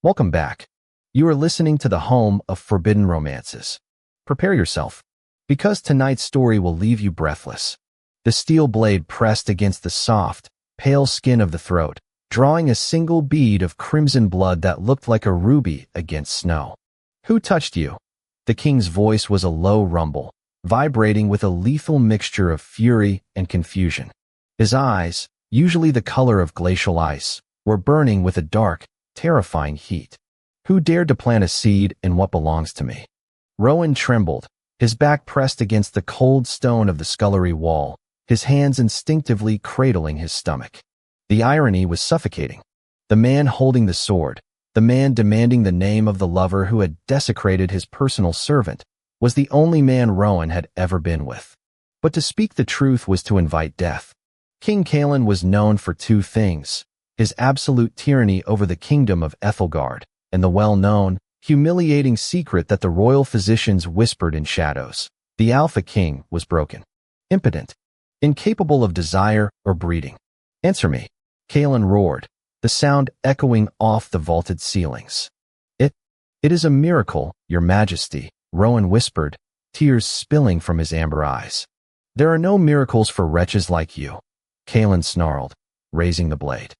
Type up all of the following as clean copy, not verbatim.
Welcome back. You are listening to the home of forbidden romances. Prepare yourself, because tonight's story will leave you breathless. The steel blade pressed against the soft, pale skin of the throat, drawing a single bead of crimson blood that looked like a ruby against snow. Who touched you? The king's voice was a low rumble, vibrating with a lethal mixture of fury and confusion. His eyes, usually the color of glacial ice, were burning with a dark, terrifying heat. Who dared to plant a seed in what belongs to me? Rowan trembled, his back pressed against the cold stone of the scullery wall, his hands instinctively cradling his stomach. The irony was suffocating. The man holding the sword, the man demanding the name of the lover who had desecrated his personal servant, was the only man Rowan had ever been with. But to speak the truth was to invite death. King Cailan was known for two things: his absolute tyranny over the kingdom of Ethelgard, and the well-known, humiliating secret that the royal physicians whispered in shadows. The Alpha King was broken, impotent, incapable of desire or breeding. "Answer me," Cailan roared, the sound echoing off the vaulted ceilings. It is a miracle, Your Majesty," Rowan whispered, tears spilling from his amber eyes. "There are no miracles for wretches like you," Cailan snarled, raising the blade.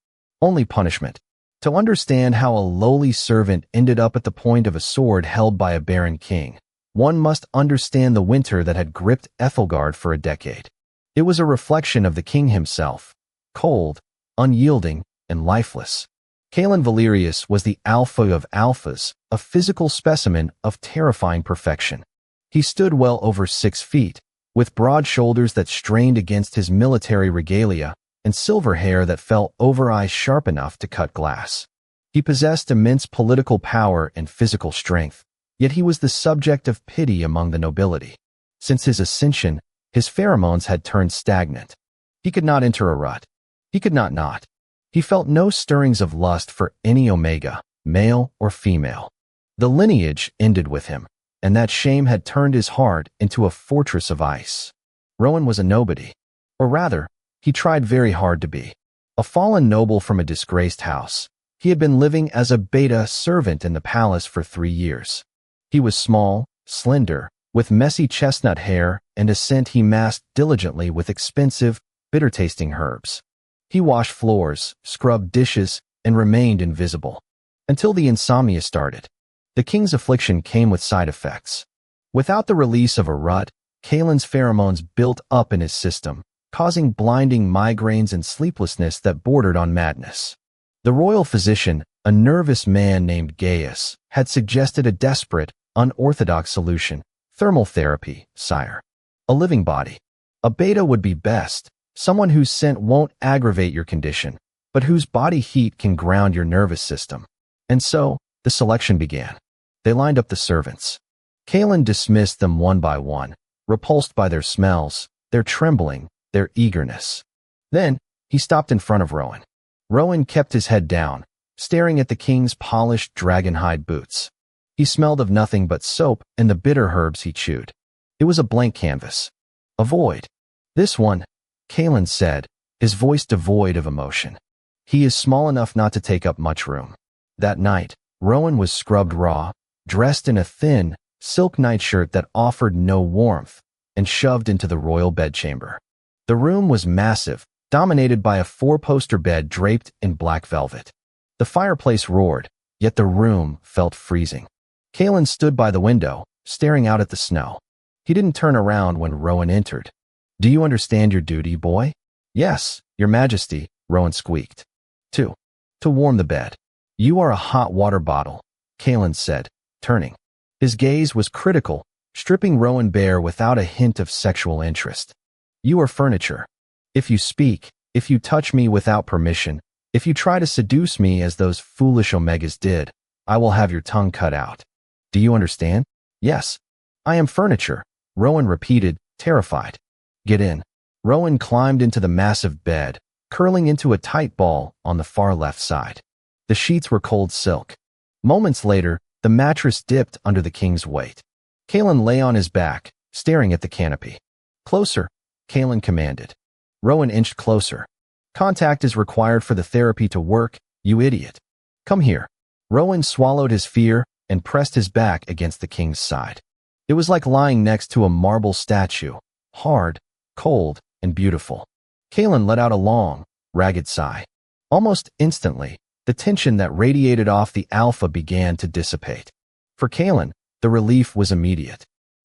"Only punishment. To understand how a lowly servant ended up at the point of a sword held by a barren king, one must understand the winter that had gripped Ethelgard for a decade. It was a reflection of the king himself, cold, unyielding, and lifeless. Cailan Valerius was the alpha of alphas, a physical specimen of terrifying perfection. He stood well over 6 feet, with broad shoulders that strained against his military regalia, and silver hair that fell over eyes sharp enough to cut glass. He possessed immense political power and physical strength, yet he was the subject of pity among the nobility. Since his ascension, his pheromones had turned stagnant. He could not enter a rut. He could not. He felt no stirrings of lust for any omega, male or female. The lineage ended with him, and that shame had turned his heart into a fortress of ice. Rowan was a nobody, or rather, he tried very hard to be. A fallen noble from a disgraced house, he had been living as a beta servant in the palace for 3 years. He was small, slender, with messy chestnut hair and a scent he masked diligently with expensive, bitter-tasting herbs. He washed floors, scrubbed dishes, and remained invisible. Until the insomnia started. The king's affliction came with side effects. Without the release of a rut, Cailan's pheromones built up in his system, causing blinding migraines and sleeplessness that bordered on madness. The royal physician, a nervous man named Gaius, had suggested a desperate, unorthodox solution: thermal therapy, sire. A living body. A beta would be best, someone whose scent won't aggravate your condition, but whose body heat can ground your nervous system. And so, the selection began. They lined up the servants. Cailan dismissed them one by one, repulsed by their smells, their trembling, their eagerness. Then, he stopped in front of Rowan. Rowan kept his head down, staring at the king's polished dragonhide boots. He smelled of nothing but soap and the bitter herbs he chewed. It was a blank canvas. A void. "This one," Cailan said, his voice devoid of emotion. "He is small enough not to take up much room." That night, Rowan was scrubbed raw, dressed in a thin, silk nightshirt that offered no warmth, and shoved into the royal bedchamber. The room was massive, dominated by a 4-poster bed draped in black velvet. The fireplace roared, yet the room felt freezing. Cailan stood by the window, staring out at the snow. He didn't turn around when Rowan entered. "Do you understand your duty, boy?" "Yes, Your Majesty," Rowan squeaked. "To warm the bed." "You are a hot water bottle," Cailan said, turning. His gaze was critical, stripping Rowan bare without a hint of sexual interest. "You are furniture. If you speak, if you touch me without permission, if you try to seduce me as those foolish omegas did, I will have your tongue cut out. Do you understand?" "Yes. I am furniture," Rowan repeated, terrified. "Get in." Rowan climbed into the massive bed, curling into a tight ball on the far left side. The sheets were cold silk. Moments later, the mattress dipped under the king's weight. Cailan lay on his back, staring at the canopy. "Closer," Cailan commanded. Rowan inched closer. "Contact is required for the therapy to work, you idiot. Come here." Rowan swallowed his fear and pressed his back against the king's side. It was like lying next to a marble statue, hard, cold, and beautiful. Kalen let out a long, ragged sigh. Almost instantly, the tension that radiated off the alpha began to dissipate. For Kalen, the relief was immediate.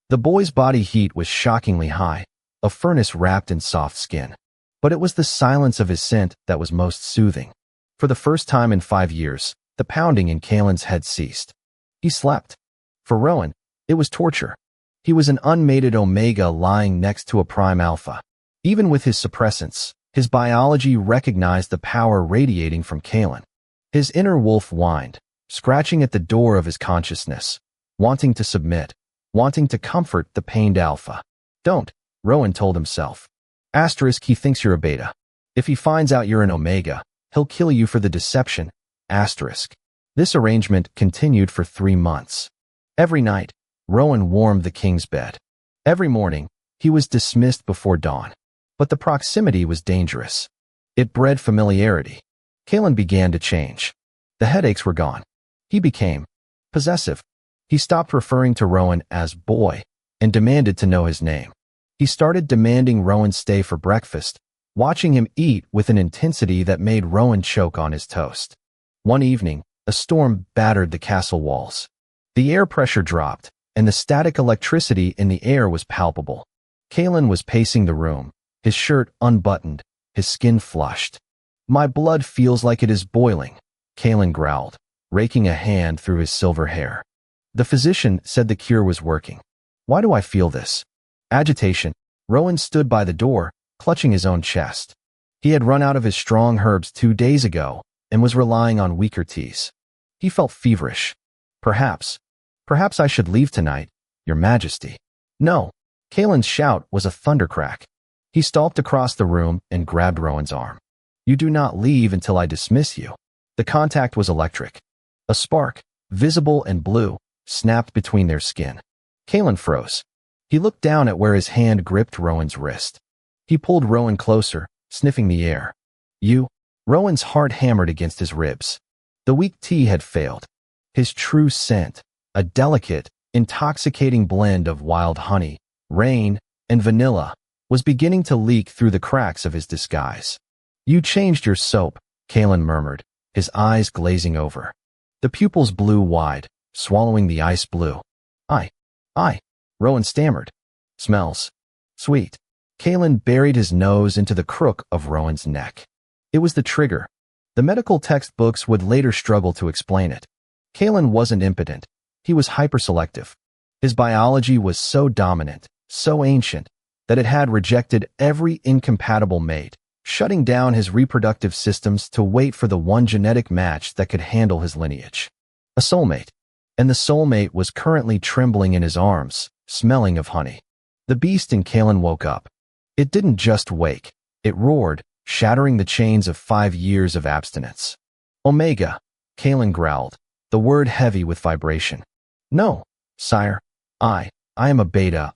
The boy's body heat was shockingly high, a furnace wrapped in soft skin. But it was the silence of his scent that was most soothing. For the first time in 5 years, the pounding in Kalen's head ceased. He slept. For Rowan, it was torture. He was an unmated omega lying next to a prime alpha. Even with his suppressants, his biology recognized the power radiating from Kalen. His inner wolf whined, scratching at the door of his consciousness, wanting to submit, wanting to comfort the pained alpha. Don't, Rowan told himself. Asterisk, he thinks you're a beta. If he finds out you're an omega, he'll kill you for the deception. Asterisk. This arrangement continued for 3 months. Every night, Rowan warmed the king's bed. Every morning, he was dismissed before dawn. But the proximity was dangerous. It bred familiarity. Kalen began to change. The headaches were gone. He became possessive. He stopped referring to Rowan as boy and demanded to know his name. He started demanding Rowan stay for breakfast, watching him eat with an intensity that made Rowan choke on his toast. One evening, a storm battered the castle walls. The air pressure dropped, and the static electricity in the air was palpable. Kalen was pacing the room, his shirt unbuttoned, his skin flushed. My blood feels like it is boiling, Kalen growled, raking a hand through his silver hair. The physician said the cure was working. Why do I feel this? Agitation. Rowan stood by the door, clutching his own chest. He had run out of his strong herbs 2 days ago and was relying on weaker teas. He felt feverish. Perhaps I should leave tonight, Your Majesty. No. Kalen's shout was a thundercrack. He stalked across the room and grabbed Rowan's arm. You do not leave until I dismiss you. The contact was electric. A spark, visible and blue, snapped between their skin. Kalen froze. He looked down at where his hand gripped Rowan's wrist. He pulled Rowan closer, sniffing the air. You? Rowan's heart hammered against his ribs. The weak tea had failed. His true scent, a delicate, intoxicating blend of wild honey, rain, and vanilla, was beginning to leak through the cracks of his disguise. You changed your soap, Kalen murmured, his eyes glazing over. The pupils blew wide, swallowing the ice blue. I, Rowan stammered. Smells. Sweet. Kalen buried his nose into the crook of Rowan's neck. It was the trigger. The medical textbooks would later struggle to explain it. Kalen wasn't impotent. He was hyperselective. His biology was so dominant, so ancient, that it had rejected every incompatible mate, shutting down his reproductive systems to wait for the one genetic match that could handle his lineage. A soulmate. And the soulmate was currently trembling in his arms, smelling of honey. The beast in Kalen woke up. It didn't just wake. It roared, shattering the chains of 5 years of abstinence. Omega, Kalen growled, the word heavy with vibration. No, sire. I am a beta,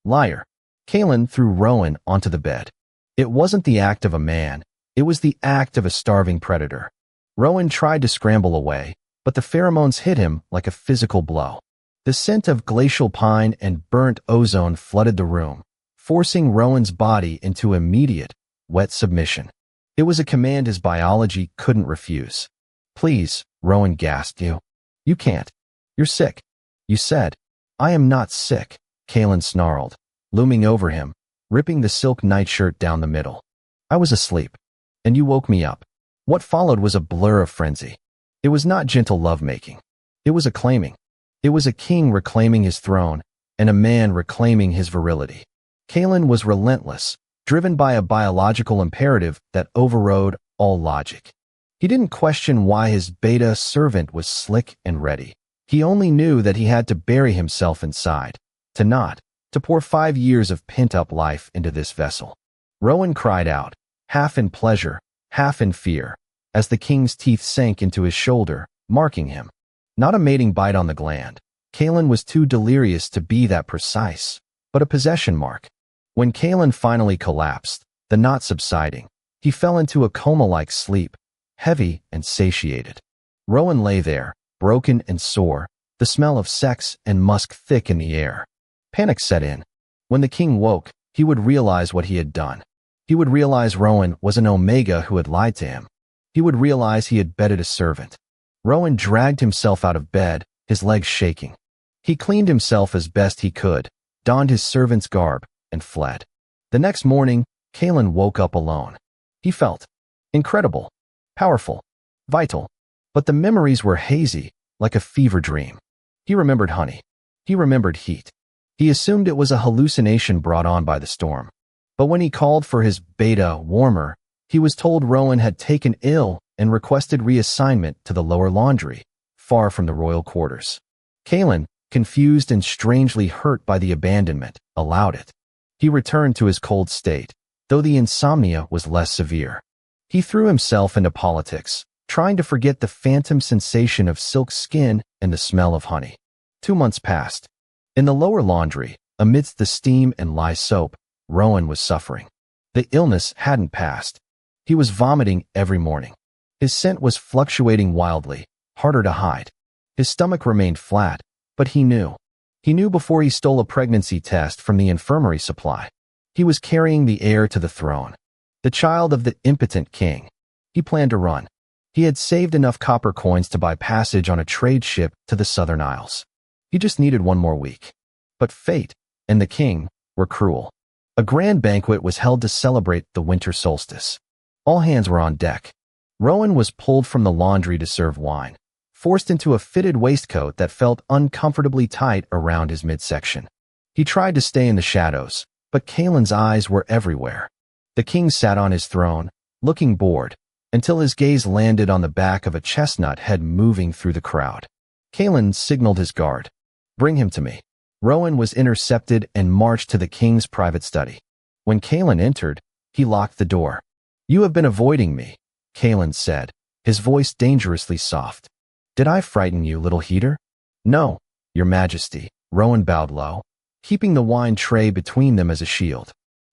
Liar. Kalen threw Rowan onto the bed. It wasn't the act of a man. It was the act of a starving predator. Rowan tried to scramble away, but the pheromones hit him like a physical blow. The scent of glacial pine and burnt ozone flooded the room, forcing Rowan's body into immediate, wet submission. It was a command his biology couldn't refuse. Please, Rowan gasped. You can't. You're sick. You said. I am not sick, Kalen snarled, looming over him, ripping the silk nightshirt down the middle. I was asleep. And you woke me up. What followed was a blur of frenzy. It was not gentle lovemaking. It was a claiming. It was a king reclaiming his throne, and a man reclaiming his virility. Kalen was relentless, driven by a biological imperative that overrode all logic. He didn't question why his beta servant was slick and ready. He only knew that he had to bury himself inside, to pour 5 years of pent-up life into this vessel. Rowan cried out, half in pleasure, half in fear, as the king's teeth sank into his shoulder, marking him. Not a mating bite on the gland. Kalen was too delirious to be that precise, but a possession mark. When Kalen finally collapsed, the knot subsiding, he fell into a coma-like sleep, heavy and satiated. Rowan lay there, broken and sore, the smell of sex and musk thick in the air. Panic set in. When the king woke, he would realize what he had done. He would realize Rowan was an Omega who had lied to him. He would realize he had bedded a servant. Rowan dragged himself out of bed, his legs shaking. He cleaned himself as best he could, donned his servant's garb, and fled. The next morning, Kaelin woke up alone. He felt incredible, powerful, vital. But the memories were hazy, like a fever dream. He remembered honey. He remembered heat. He assumed it was a hallucination brought on by the storm. But when he called for his beta warmer, he was told Rowan had taken ill and requested reassignment to the lower laundry, far from the royal quarters. Kaelin, confused and strangely hurt by the abandonment, allowed it. He returned to his cold state, though the insomnia was less severe. He threw himself into politics, trying to forget the phantom sensation of silk skin and the smell of honey. 2 months passed. In the lower laundry, amidst the steam and lye soap, Rowan was suffering. The illness hadn't passed. He was vomiting every morning. His scent was fluctuating wildly, harder to hide. His stomach remained flat, but he knew. He knew before he stole a pregnancy test from the infirmary supply. He was carrying the heir to the throne, the child of the impotent king. He planned to run. He had saved enough copper coins to buy passage on a trade ship to the Southern Isles. He just needed 1 more week. But fate and the king were cruel. A grand banquet was held to celebrate the winter solstice. All hands were on deck. Rowan was pulled from the laundry to serve wine, forced into a fitted waistcoat that felt uncomfortably tight around his midsection. He tried to stay in the shadows, but Kaelin's eyes were everywhere. The king sat on his throne, looking bored, until his gaze landed on the back of a chestnut head moving through the crowd. Kaelin signaled his guard. "Bring him to me." Rowan was intercepted and marched to the king's private study. When Kaelin entered, he locked the door. "You have been avoiding me," Kaelin said, his voice dangerously soft. "Did I frighten you, little heater?" "No, your majesty," Rowan bowed low, keeping the wine tray between them as a shield.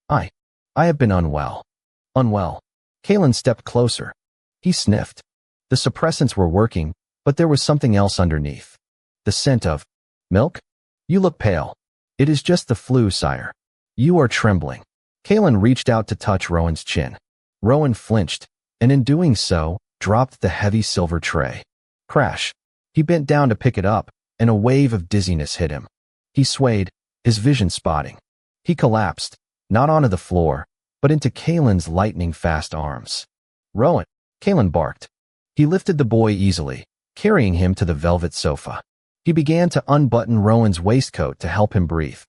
I have been unwell." "Unwell?" Kaelin stepped closer. He sniffed. The suppressants were working, but there was something else underneath. The scent of milk? "You look pale." "It is just the flu, sire." "You are trembling." Kaelin reached out to touch Rowan's chin. Rowan flinched, and in doing so, dropped the heavy silver tray. Crash. He bent down to pick it up, and a wave of dizziness hit him. He swayed, his vision spotting. He collapsed, not onto the floor, but into Kaelin's lightning-fast arms. "Rowan!" Kaelin barked. He lifted the boy easily, carrying him to the velvet sofa. He began to unbutton Rowan's waistcoat to help him breathe.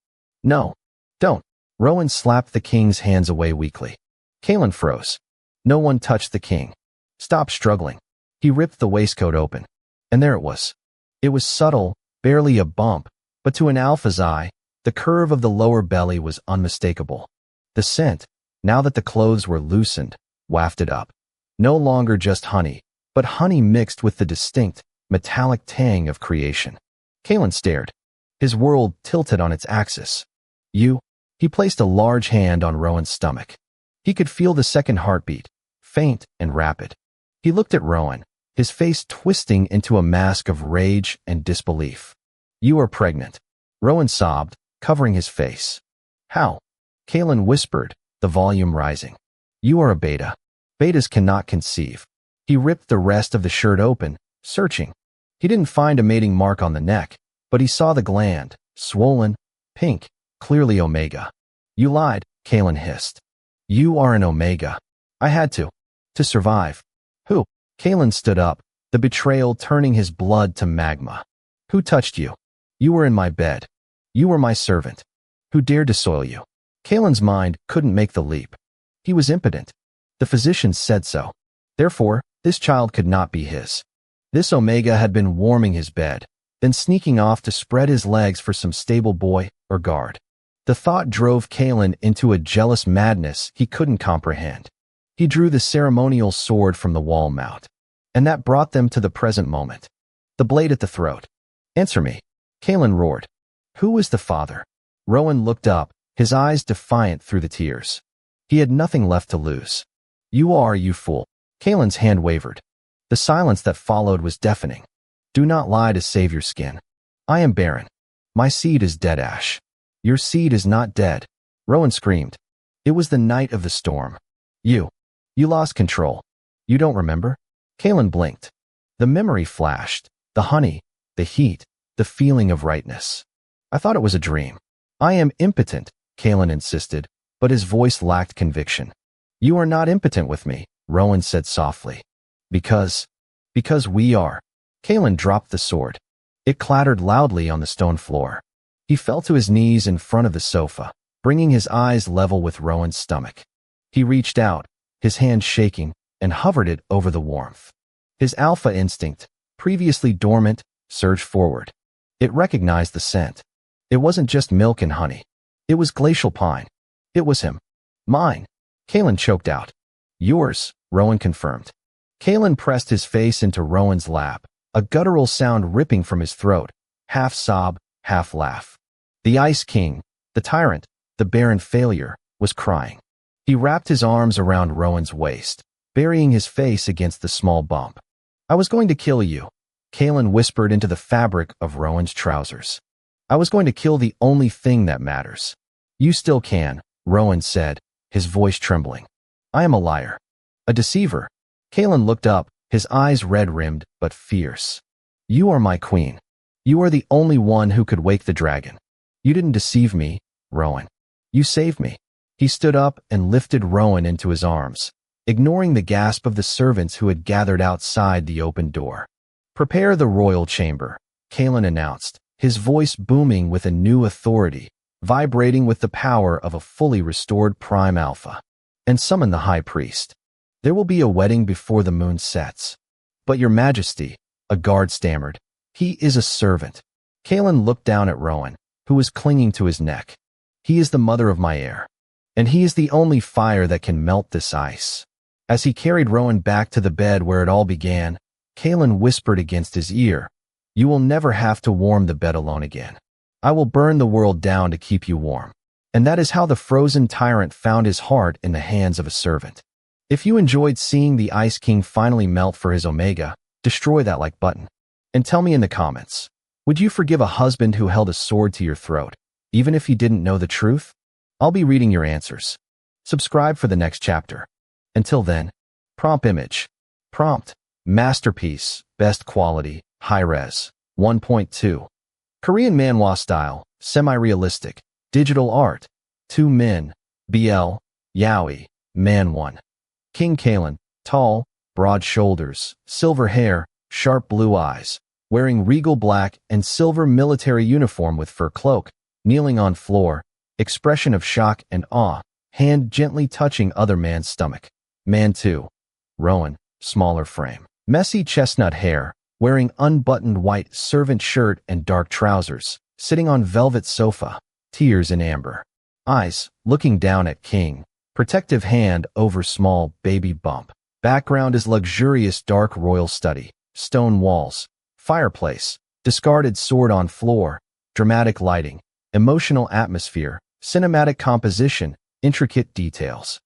"No, don't." Rowan slapped the king's hands away weakly. Kaelin froze. No one touched the king. "Stop struggling." He ripped the waistcoat open. And there it was. It was subtle, barely a bump, but to an alpha's eye, the curve of the lower belly was unmistakable. The scent, now that the clothes were loosened, wafted up. No longer just honey, but honey mixed with the distinct, metallic tang of creation. Kaelin stared. His world tilted on its axis. "You?" He placed a large hand on Rowan's stomach. He could feel the second heartbeat, faint and rapid. He looked at Rowan, his face twisting into a mask of rage and disbelief. "You are pregnant." Rowan sobbed, covering his face. "How?" Kaelin whispered, the volume rising. "You are a beta. Betas cannot conceive." He ripped the rest of the shirt open, searching. He didn't find a mating mark on the neck, but he saw the gland, swollen, pink, clearly Omega. "You lied," Kaelin hissed. "You are an Omega." "I had to survive." "Who?" Kaelin stood up, the betrayal turning his blood to magma. "Who touched you?" "You were in my bed. You were my servant." "Who dared to soil you?" Kaelin's mind couldn't make the leap. He was impotent. The physicians said so. Therefore, this child could not be his. This Omega had been warming his bed, then sneaking off to spread his legs for some stable boy or guard. The thought drove Kaelin into a jealous madness he couldn't comprehend. He drew the ceremonial sword from the wall mount, and that brought them to the present moment. The blade at the throat. "Answer me," Kaelin roared. "Who was the father?" Rowan looked up, his eyes defiant through the tears. He had nothing left to lose. "You are, you fool." Kaelin's hand wavered. The silence that followed was deafening. Do not lie to save your skin. I am barren. My seed is dead ash. Your seed is not dead. Rowan screamed. It was the night of the storm. You lost control. You don't remember? Kaelin blinked. The memory flashed. The honey, the heat, the feeling of rightness. I thought it was a dream. I am impotent, Kaelin insisted, but his voice lacked conviction. You are not impotent with me, Rowan said softly. Because we are. Kaelin dropped the sword. It clattered loudly on the stone floor. He fell to his knees in front of the sofa, bringing his eyes level with Rowan's stomach. He reached out, his hand shaking, and hovered it over the warmth. His alpha instinct, previously dormant, surged forward. It recognized the scent. It wasn't just milk and honey. It was glacial pine. It was him. Mine. Kaelin choked out. Yours, Rowan confirmed. Kaelin pressed his face into Rowan's lap, a guttural sound ripping from his throat, half sob, half laugh. The Ice King, the tyrant, the barren failure, was crying. He wrapped his arms around Rowan's waist, burying his face against the small bump. I was going to kill you, Kaelin whispered into the fabric of Rowan's trousers. I was going to kill the only thing that matters. You still can, Rowan said, his voice trembling. I am a liar. A deceiver. Kaelin looked up, his eyes red-rimmed but fierce. You are my queen. You are the only one who could wake the dragon. You didn't deceive me, Rowan. You saved me. He stood up and lifted Rowan into his arms, ignoring the gasp of the servants who had gathered outside the open door. Prepare the royal chamber, Kaelin announced, his voice booming with a new authority, vibrating with the power of a fully restored Prime Alpha. And summon the High Priest. There will be a wedding before the moon sets. But your majesty, a guard stammered, he is a servant. Kaelin looked down at Rowan, who was clinging to his neck. He is the mother of my heir. And he is the only fire that can melt this ice. As he carried Rowan back to the bed where it all began, Kaelin whispered against his ear, You will never have to warm the bed alone again. I will burn the world down to keep you warm. And that is how the frozen tyrant found his heart in the hands of a servant. If you enjoyed seeing the Ice King finally melt for his Omega, destroy that like button. And tell me in the comments, would you forgive a husband who held a sword to your throat, even if he didn't know the truth? I'll be reading your answers. Subscribe for the next chapter. Until then, prompt image. Prompt, masterpiece, best quality, high-res, 1.2. Korean manhwa style, semi-realistic, digital art, 2 men, BL, Yaoi, man 1. King Kaelin, tall, broad shoulders, silver hair, sharp blue eyes, wearing regal black and silver military uniform with fur cloak, kneeling on floor, expression of shock and awe, hand gently touching other man's stomach. Man 2. Rowan, smaller frame, messy chestnut hair, wearing unbuttoned white servant shirt and dark trousers, sitting on velvet sofa, tears in amber. Eyes, looking down at King, protective hand over small baby bump. Background is luxurious dark royal study, stone walls, fireplace, discarded sword on floor, dramatic lighting, emotional atmosphere, cinematic composition, intricate details.